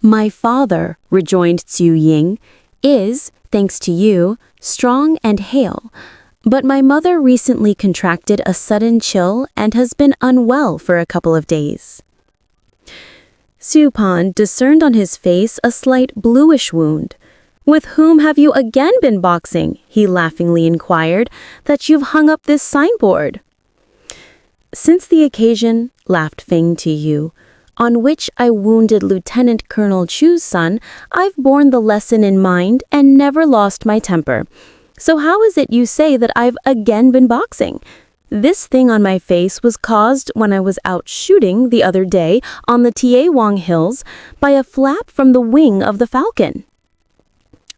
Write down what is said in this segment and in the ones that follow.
My father, rejoined Tzu Ying, is, thanks to you, strong and hale. But my mother recently contracted a sudden chill and has been unwell for a couple of days. Supan discerned on his face a slight bluish wound. With whom have you again been boxing? He laughingly inquired, that you've hung up this signboard. Since the occasion, laughed Feng Tiyu, on which I wounded Lieutenant Colonel Chu's son, I've borne the lesson in mind and never lost my temper. So how is it you say that I've again been boxing? This thing on my face was caused when I was out shooting the other day on the Tiewang Hills by a flap from the wing of the falcon.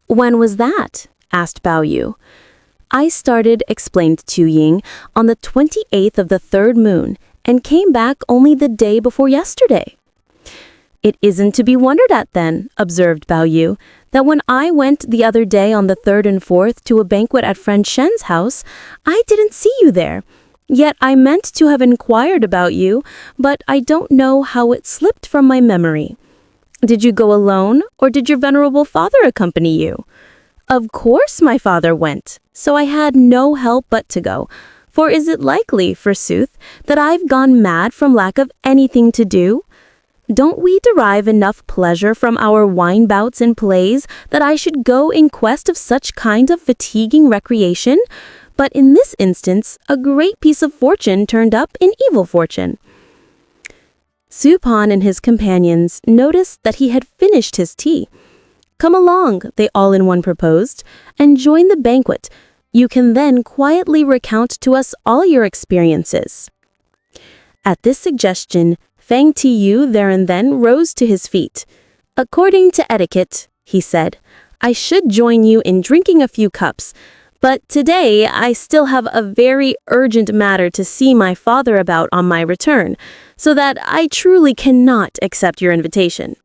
When was that? Asked Bao Yu. I started, explained Tu Ying, on the 28th of the third moon and came back only the day before yesterday. It isn't to be wondered at then, observed Bao Yu, that when I went the other day on the 3rd and 4th to a banquet at friend Shen's house, I didn't see you there. Yet I meant to have inquired about you, but I don't know how it slipped from my memory. Did you go alone, or did your venerable father accompany you? Of course my father went, so I had no help but to go. For is it likely, forsooth, that I've gone mad from lack of anything to do? Don't we derive enough pleasure from our wine bouts and plays that I should go in quest of such kind of fatiguing recreation? But in this instance, a great piece of fortune turned up in evil fortune. Supan and his companions noticed that he had finished his tea. Come along, they all in one proposed, and join the banquet. You can then quietly recount to us all your experiences. At this suggestion, Feng Tiyu there and then rose to his feet. According to etiquette, he said, I should join you in drinking a few cups, but today I still have a very urgent matter to see my father about on my return, so that I truly cannot accept your invitation.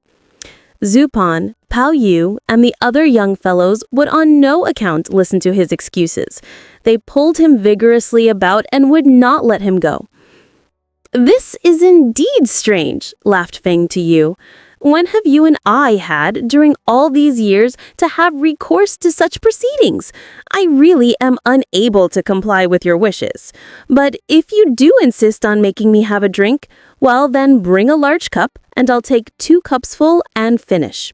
Zupan, Pao Yu, and the other young fellows would on no account listen to his excuses. They pulled him vigorously about and would not let him go. This is indeed strange, laughed Feng Tiyu. When have you and I had, during all these years, to have recourse to such proceedings? I really am unable to comply with your wishes. But if you do insist on making me have a drink, well then bring a large cup, and I'll take 2 cups full and finish.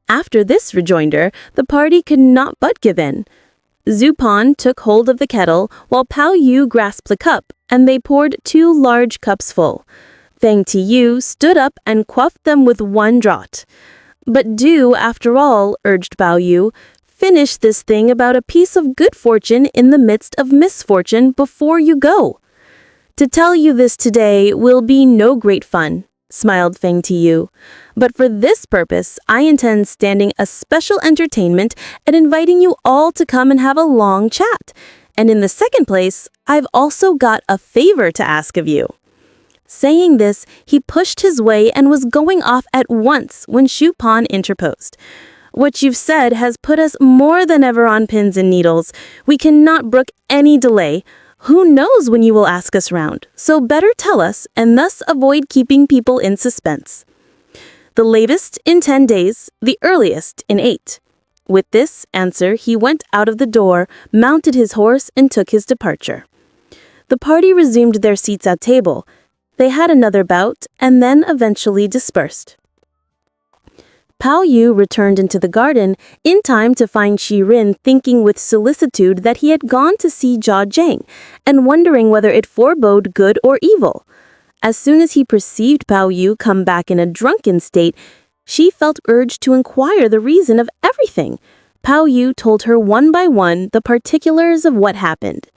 After this rejoinder, the party could not but give in. Zupan took hold of the kettle, while Pao Yu grasped the cup, and they poured 2 large cups full. Feng Tiyu stood up and quaffed them with one draught. But do, after all, urged Bao Yu, finish this thing about a piece of good fortune in the midst of misfortune before you go. To tell you this today will be no great fun, smiled Feng Tiyu. But for this purpose, I intend standing a special entertainment and inviting you all to come and have a long chat. And in the second place, I've also got a favor to ask of you. Saying this, he pushed his way and was going off at once when Shupan interposed. What you've said has put us more than ever on pins and needles. We cannot brook any delay. Who knows when you will ask us round? So better tell us, and thus avoid keeping people in suspense. The latest in 10 days, the earliest in 8. With this answer, he went out of the door, mounted his horse, and took his departure. The party resumed their seats at table. They had another bout, and then eventually dispersed. Pao Yu returned into the garden in time to find Shirin thinking with solicitude that he had gone to see Jia Zhang, and wondering whether it forebode good or evil. As soon as he perceived Pao Yu come back in a drunken state, she felt urged to inquire the reason of everything. Pao Yu told her one by one the particulars of what happened.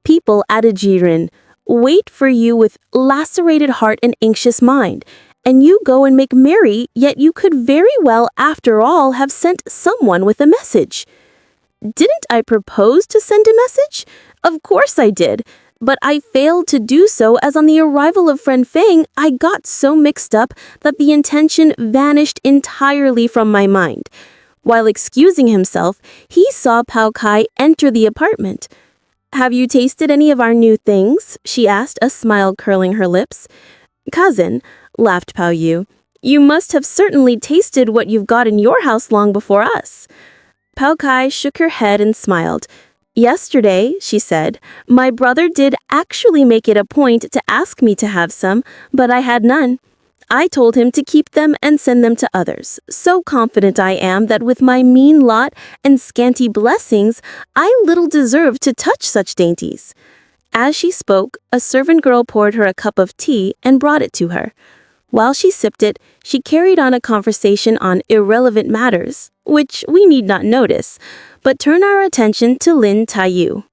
People, added Jiren, wait for you with lacerated heart and anxious mind, and you go and make merry, yet you could very well, after all, have sent someone with a message. Didn't I propose to send a message? Of course I did, but I failed to do so as on the arrival of friend Feng, I got so mixed up that the intention vanished entirely from my mind. While excusing himself, he saw Pao Kai enter the apartment. Have you tasted any of our new things? She asked, a smile curling her lips. Cousin, laughed Pao Yu, You must have certainly tasted what you've got in your house long before us." Pao Kai shook her head and smiled. "Yesterday," she said, "my brother did actually make it a point to ask me to have some, but I had none. I told him to keep them and send them to others. So confident I am that with my mean lot and scanty blessings, I little deserve to touch such dainties." As she spoke, a servant girl poured her a cup of tea and brought it to her. While she sipped it, she carried on a conversation on irrelevant matters, which we need not notice, but turn our attention to Lin Taiyu.